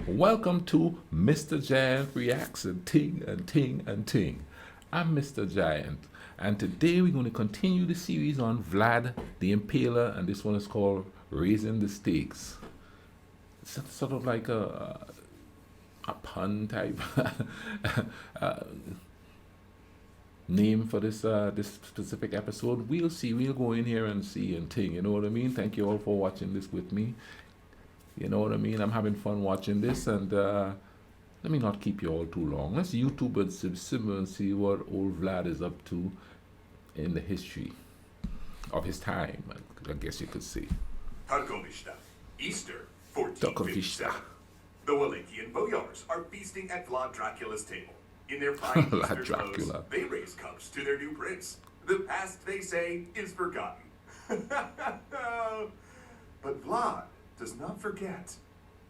Welcome to Mr. Giant Reacts and Ting and Ting and Ting. I'm Mr. Giant, and today we're going to continue the series on Vlad the Impaler, and this one is called Raising the Stakes. It's sort of like a pun type uh, name for this specific episode. We'll see. We'll go in here and see and ting. You know what I mean? Thank you all for watching this with me. You know what I mean? I'm having fun watching this, and let me not keep you all too long. Let's YouTube and simmer and see what old Vlad is up to in the history of his time, I guess you could say. Targovishta, Easter, Targovishta. 1457. The Wallachian boyars are feasting at Vlad Dracula's table. In their fine Vlad Easter clothes, Dracula. they raise cups to their new prince. The past, they say, is forgotten. But Vlad does not forget.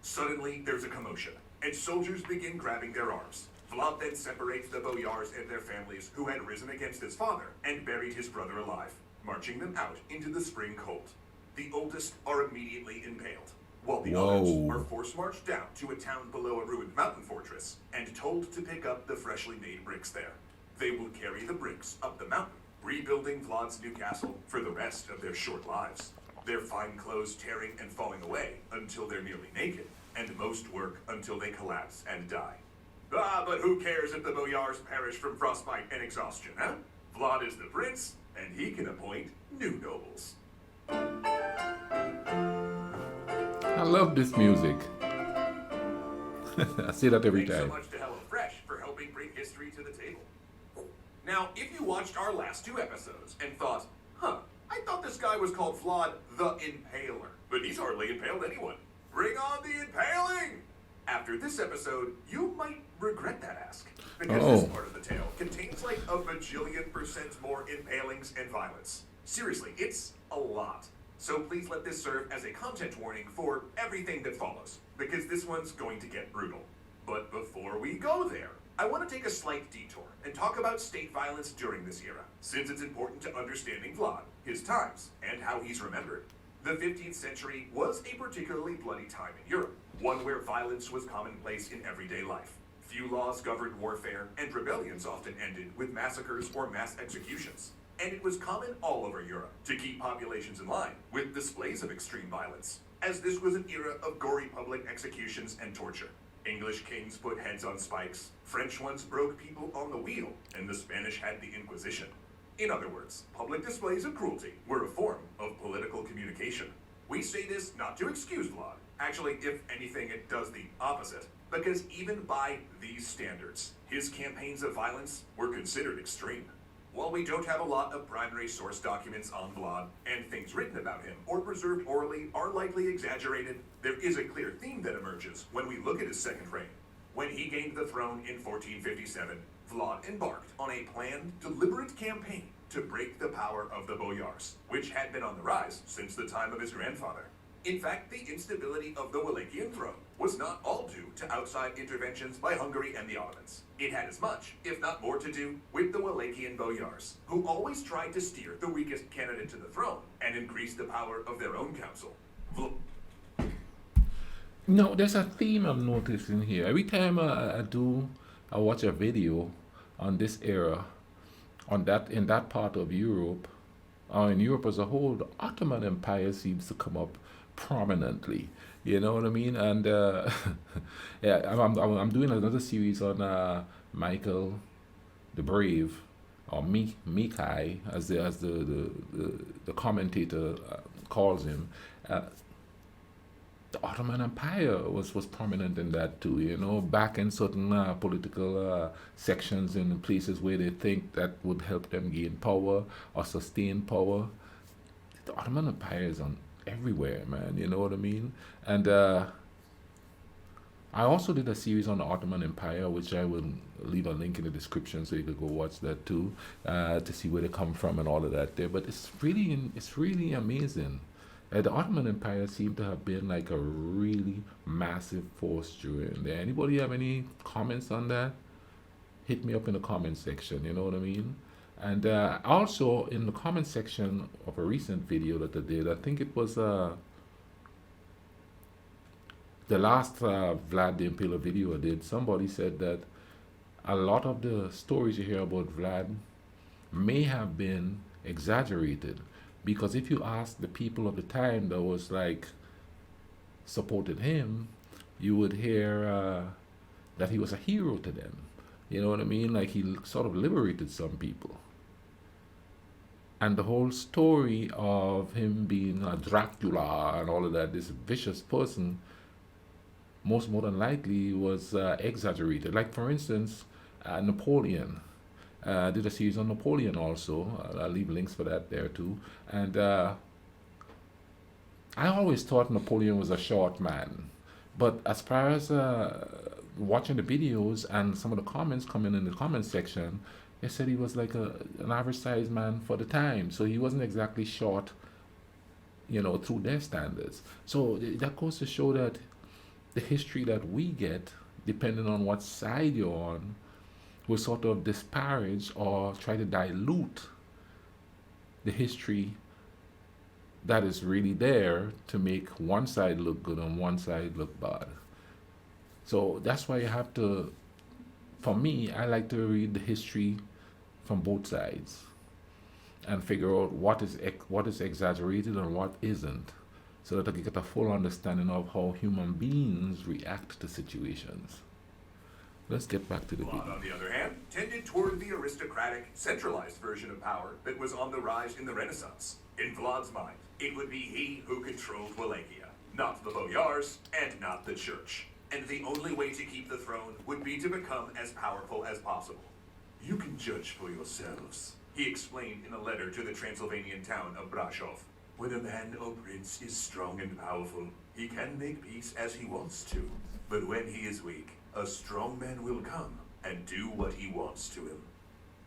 Suddenly, there's a commotion, and soldiers begin grabbing their arms. Vlad then separates the boyars and their families who had risen against his father and buried his brother alive, marching them out into the spring cold. The oldest are immediately impaled, while the others are force-marched down to a town below a ruined mountain fortress and told to pick up the freshly made bricks there. They will carry the bricks up the mountain, rebuilding Vlad's new castle for the rest of their short lives. Their fine clothes tearing and falling away until they're nearly naked, and most work until they collapse and die. Ah, but who cares if the boyars perish from frostbite and exhaustion, huh? Vlad is the prince, and he can appoint new nobles. I love this music. I say that every Thanks so time. much to HelloFresh for helping bring history to the table. Now, if you watched our last two episodes and thought, I thought this guy was called Vlad the Impaler, but he's hardly impaled anyone. Bring on the impaling! After this episode, you might regret that ask, because this part of the tale contains like a bajillion% more impalings and violence. Seriously, it's a lot. So please let this serve as a content warning for everything that follows, because this one's going to get brutal. But before we go there, I want to take a slight detour and talk about state violence during this era, since it's important to understanding Vlad, his times, and how he's remembered. The 15th century was a particularly bloody time in Europe, one where violence was commonplace in everyday life. Few laws governed warfare, and rebellions often ended with massacres or mass executions. And it was common all over Europe to keep populations in line with displays of extreme violence, as this was an era of gory public executions and torture. English kings put heads on spikes, French ones broke people on the wheel, and the Spanish had the Inquisition. In other words, public displays of cruelty were a form of political communication. We say this not to excuse Vlad. Actually, if anything, it does the opposite, because even by these standards, his campaigns of violence were considered extreme. While we don't have a lot of primary source documents on Vlad, and things written about him or preserved orally are likely exaggerated, there is a clear theme that emerges when we look at his second reign. When he gained the throne in 1457, Vlad embarked on a planned, deliberate campaign to break the power of the boyars, which had been on the rise since the time of his grandfather. In fact, the instability of the Wallachian throne was not all due to outside interventions by Hungary and the Ottomans. It had as much, if not more, to do with the Wallachian boyars, who always tried to steer the weakest candidate to the throne and increase the power of their own council. No, there's a theme I'm noticing here. Every time I watch a video on this era, in that part of Europe, or in Europe as a whole, the Ottoman Empire seems to come up prominently. You know what I mean? And yeah, I'm doing another series on Michael the Brave, or Mikai, as the commentator calls him. The Ottoman Empire was prominent in that too, you know, back in certain political sections in places where they think that would help them gain power or sustain power. The Ottoman Empire is on everywhere, man, you know what I mean? And I also did a series on the Ottoman Empire, which I will leave a link in the description so you could go watch that too, to see where they come from and all of that there. But it's really amazing. The Ottoman Empire seemed to have been like a really massive force during there. Anybody have any comments on that? Hit me up in the comment section, you know what I mean? And also in the comment section of a recent video that I did, I think it was the last Vlad the Impaler video I did, somebody said that a lot of the stories you hear about Vlad may have been exaggerated, because if you ask the people of the time that was like supported him, you would hear that he was a hero to them. You know what I mean? Like he sort of liberated some people. And the whole story of him being a Dracula and all of that, this vicious person, most more than likely was exaggerated. Like for instance, Napoleon. Did a series on Napoleon also. I'll leave links for that there too. And I always thought Napoleon was a short man. But as far as watching the videos and some of the comments coming in the comment section, they said he was like an average sized man for the time. So he wasn't exactly short, through their standards. So that goes to show that the history that we get, depending on what side you're on, will sort of disparage or try to dilute the history that is really there to make one side look good and one side look bad. So that's why you have to, for me, I like to read the history from both sides and figure out what is exaggerated and what isn't, so that I can get a full understanding of how human beings react to situations. Let's get back to the Vlad, video. on the other hand, tended toward the aristocratic, centralized version of power that was on the rise in the Renaissance. In Vlad's mind, it would be he who controlled Wallachia, not the boyars and not the church. And the only way to keep the throne would be to become as powerful as possible. You can judge for yourselves, he explained in a letter to the Transylvanian town of Brasov. When a man or prince is strong and powerful, he can make peace as he wants to. But when he is weak, a strong man will come and do what he wants to him.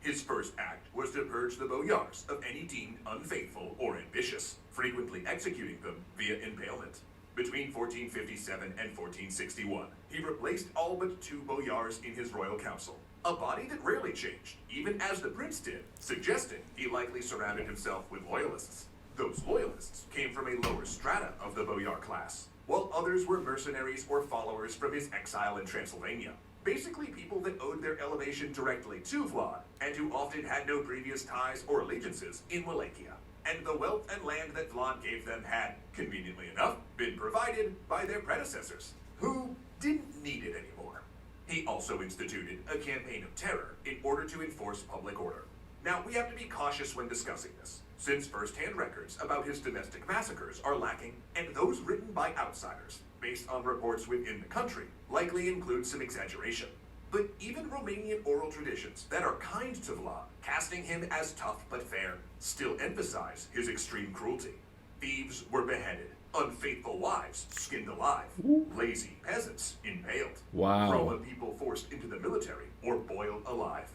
His first act was to purge the boyars of any deemed unfaithful or ambitious, frequently executing them via impalement. Between 1457 and 1461, he replaced all but 2 boyars in his royal council, a body that rarely changed, even as the prince did, suggesting he likely surrounded himself with loyalists. Those loyalists came from a lower strata of the boyar class, while others were mercenaries or followers from his exile in Transylvania. Basically people that owed their elevation directly to Vlad, and who often had no previous ties or allegiances in Wallachia. And the wealth and land that Vlad gave them had, conveniently enough, been provided by their predecessors, who didn't need it anymore. He also instituted a campaign of terror in order to enforce public order. Now, we have to be cautious when discussing this, since first-hand records about his domestic massacres are lacking, and those written by outsiders, based on reports within the country, likely include some exaggeration. But even Romanian oral traditions that are kind to Vlad, casting him as tough but fair, still emphasize his extreme cruelty. Thieves were beheaded, unfaithful wives skinned alive, lazy peasants impaled, Wow. Roma people forced into the military or boiled alive.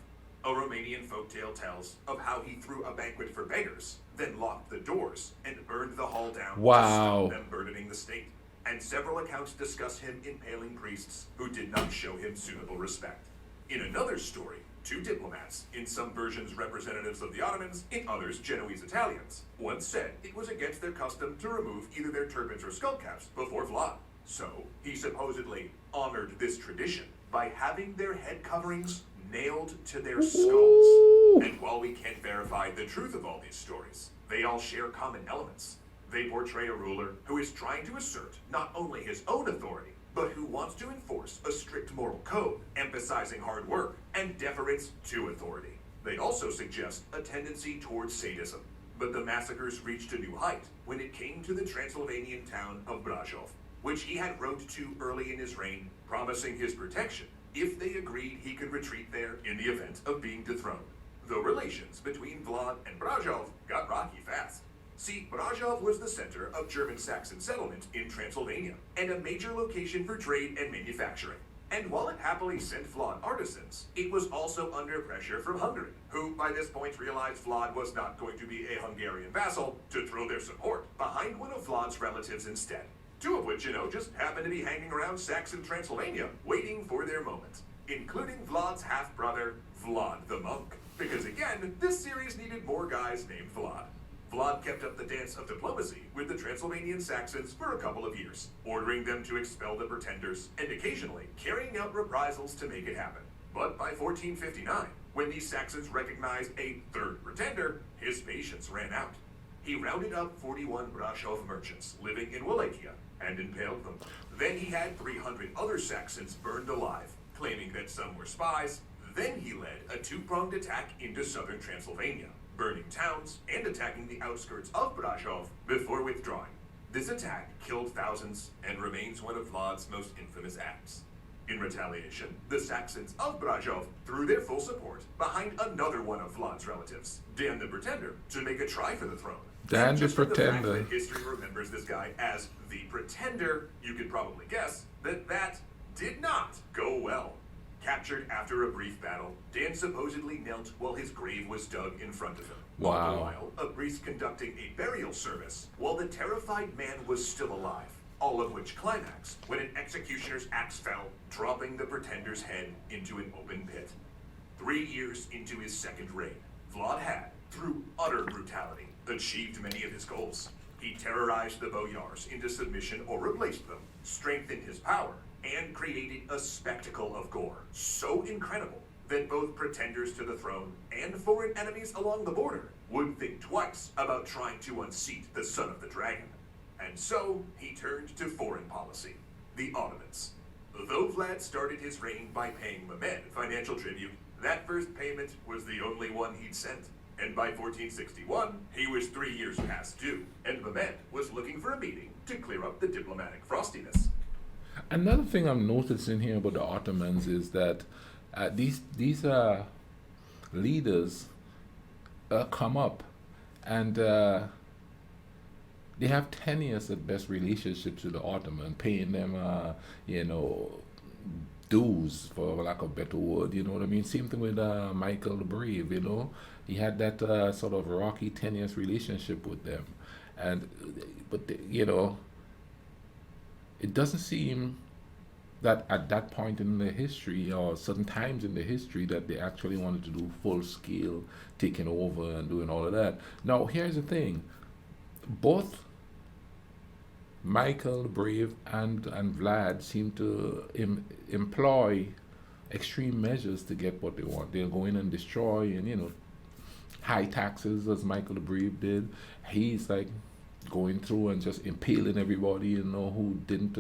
A Romanian folktale tells of how he threw a banquet for beggars, then locked the doors and burned the hall down Wow. to stop them burdening the state. And several accounts discuss him impaling priests who did not show him suitable respect. In another story, 2 diplomats, in some versions representatives of the Ottomans, in others Genoese Italians, once said it was against their custom to remove either their turbans or skull caps before Vlad. So, he supposedly honored this tradition by having their head coverings nailed to their skulls. And while we can't verify the truth of all these stories, they all share common elements. They portray a ruler who is trying to assert not only his own authority, but who wants to enforce a strict moral code, emphasizing hard work and deference to authority. They also suggest a tendency towards sadism. But the massacres reached a new height when it came to the Transylvanian town of Brasov, which he had wrote to early in his reign, promising his protection if they agreed he could retreat there in the event of being dethroned. The relations between Vlad and Brasov got rocky fast. See, Brasov was the center of German Saxon settlement in Transylvania, and a major location for trade and manufacturing. And while it happily sent Vlad artisans, it was also under pressure from Hungary, who by this point realized Vlad was not going to be a Hungarian vassal, to throw their support behind one of Vlad's relatives instead. 2 of which, just happened to be hanging around Saxon Transylvania, waiting for their moment, including Vlad's half-brother, Vlad the Monk. Because again, this series needed more guys named Vlad. Vlad kept up the dance of diplomacy with the Transylvanian Saxons for a couple of years, ordering them to expel the pretenders and occasionally carrying out reprisals to make it happen. But by 1459, when the Saxons recognized a third pretender, his patience ran out. He rounded up 41 Brasov merchants living in Wallachia and impaled them. Then he had 300 other Saxons burned alive, claiming that some were spies. Then he led a two-pronged attack into southern Transylvania, burning towns and attacking the outskirts of Brasov before withdrawing. This attack killed thousands and remains one of Vlad's most infamous acts. In retaliation, the Saxons of Brasov threw their full support behind another one of Vlad's relatives, Dan the Pretender, to make a try for the throne. Dan the Just from Pretender. The fact that history remembers this guy as the Pretender, you could probably guess that did not go well. Captured after a brief battle, Dan supposedly knelt while his grave was dug in front of him. Wow. All the while, a priest conducting a burial service while the terrified man was still alive. All of which climaxed when an executioner's axe fell, dropping the Pretender's head into an open pit. 3 years into his second reign, Vlad had, through utter brutality, achieved many of his goals. He terrorized the boyars into submission or replaced them, strengthened his power, and created a spectacle of gore so incredible that both pretenders to the throne and foreign enemies along the border would think twice about trying to unseat the son of the dragon. And so he turned to foreign policy, the Ottomans. Though Vlad started his reign by paying Mehmed financial tribute, that first payment was the only one he'd sent. And by 1461, he was 3 years past due, and Mehmed was looking for a meeting to clear up the diplomatic frostiness. Another thing I'm noticing here about the Ottomans is that these leaders come up and they have tenuous at best relationships with the Ottoman, paying them, dues, for lack of a better word, you know what I mean? Same thing with Michael the Brave, you know? He had that sort of rocky, tenuous relationship with them. It doesn't seem that at that point in the history, or certain times in the history, that they actually wanted to do full scale taking over and doing all of that. Now, here's the thing. Both Michael the Brave and Vlad seem to employ extreme measures to get what they want. They'll go in and destroy and, high taxes, as Michael the Brave did. He's like going through and just impaling everybody, who didn't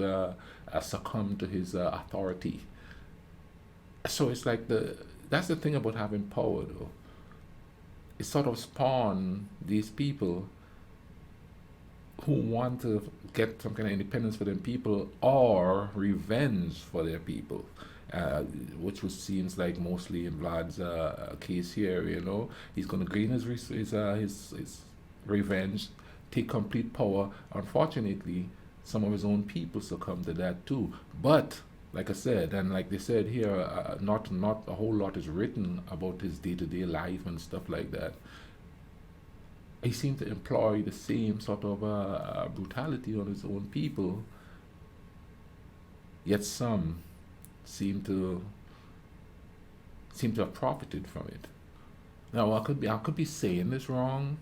succumb to his authority. So it's like that's the thing about having power, though. It sort of spawned these people who want to get some kind of independence for their people or revenge for their people, which seems like mostly in Vlad's case here. He's going to gain his revenge, take complete power. Unfortunately, some of his own people succumb to that too. But like I said, and like they said here, not a whole lot is written about his day-to-day life and stuff like that. He seemed to employ the same sort of brutality on his own people, yet some seem to have profited from it. Now, I could be saying this wrong,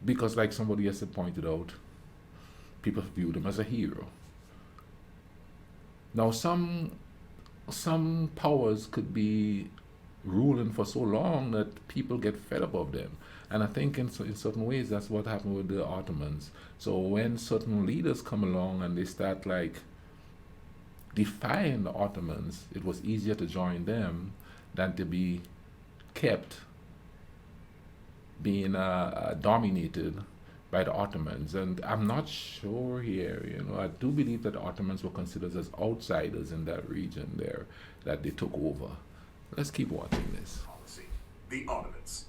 because like somebody else had pointed out, people viewed him as a hero. Now, some powers could be ruling for so long that people get fed up of them. And I think in certain ways that's what happened with the Ottomans. So when certain leaders come along and they start like defying the Ottomans, it was easier to join them than to be kept being dominated by the Ottomans. And I'm not sure here, I do believe that the Ottomans were considered as outsiders in that region there that they took over. Let's keep watching this. Policy. The Ottomans.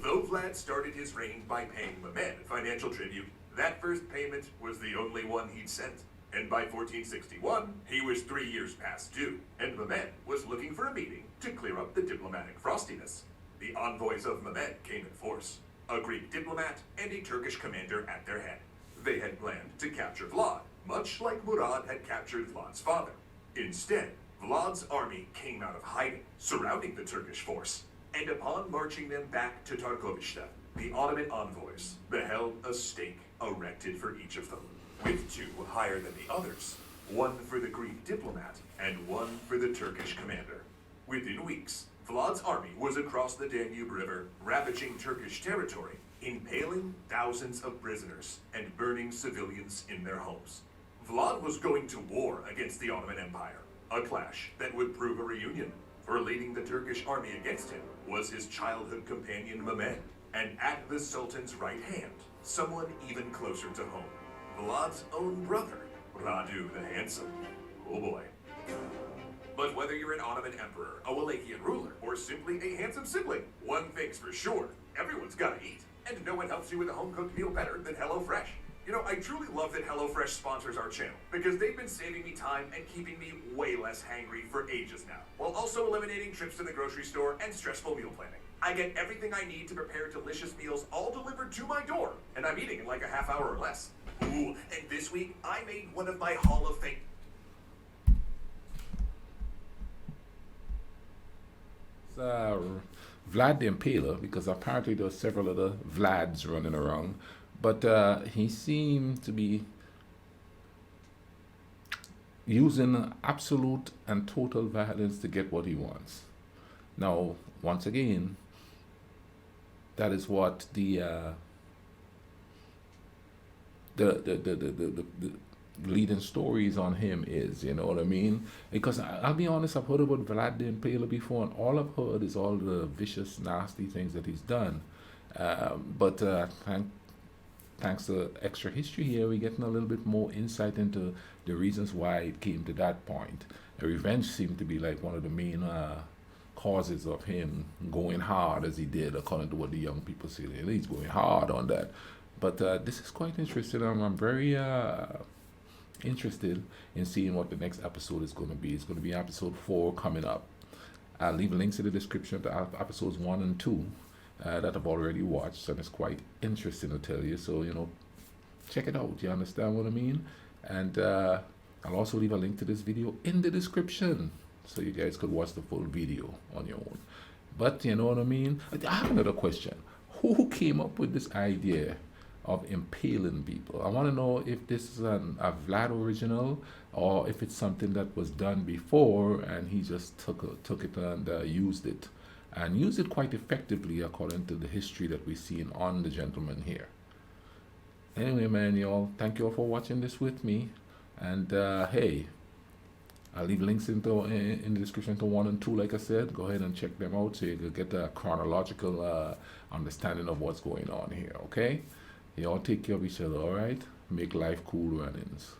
Though Vlad started his reign by paying Mehmed financial tribute, that first payment was the only one he'd sent. And by 1461, he was 3 years past due, and Mehmed was looking for a meeting to clear up the diplomatic frostiness. The envoys of Mehmed came in force, a Greek diplomat and a Turkish commander at their head. They had planned to capture Vlad, much like Murad had captured Vlad's father. Instead, Vlad's army came out of hiding, surrounding the Turkish force, and upon marching them back to Targovishta, The Ottoman envoys beheld a stake erected for each of them, with two higher than the others, one for the Greek diplomat and one for the Turkish commander. Within weeks, Vlad's army was across the Danube River, ravaging Turkish territory, impaling thousands of prisoners and burning civilians in their homes. Vlad was going to war against the Ottoman Empire, a clash that would prove a reunion. For leading the Turkish army against him was his childhood companion Mehmed, and at the Sultan's right hand, someone even closer to home, Vlad's own brother, Radu the Handsome. Oh boy. But whether you're an Ottoman emperor, a Wallachian ruler, or simply a handsome sibling, one thing's for sure, everyone's gotta eat. And no one helps you with a home-cooked meal better than HelloFresh. You know, I truly love that HelloFresh sponsors our channel, because they've been saving me time and keeping me way less hangry for ages now, while also eliminating trips to the grocery store and stressful meal planning. I get everything I need to prepare delicious meals all delivered to my door, and I'm eating in like a half hour or less. Ooh, and this week, I made one of my Hall of Fame... Vlad the Impaler, because apparently there are several other Vlads running around, but he seemed to be using absolute and total violence to get what he wants. Now, once again, that is what the leading stories on him is, you know what I mean? Because I'll be honest, I've heard about Vlad the Impaler before, and all I've heard is all the vicious, nasty things that he's done. But thanks to extra history here, we're getting a little bit more insight into the reasons why it came to that point. Revenge seemed to be like one of the main causes of him going hard as he did, according to what the young people say. He's going hard on that. But this is quite interesting. I'm very interested in seeing what the next episode is going to be. It's going to be episode 4 coming up. I'll leave links in the description to episodes 1 and 2 that I've already watched, and it's quite interesting to tell you. So, you know, check it out. You understand what I mean? And I'll also leave a link to this video in the description, so you guys could watch the full video on your own. But you know what I mean? I have another question. Who came up with this idea of impaling people? I want to know if this is a Vlad original, or if it's something that was done before and he just took it and used it quite effectively, according to the history that we're seeing on the gentleman here. Anyway, man, y'all, thank you all for watching this with me. And hey, I'll leave links in the description to 1 and 2, like I said. Go ahead and check them out so you can get a chronological understanding of what's going on here, okay? Y'all take care of each other, all right? Make life cool runnings.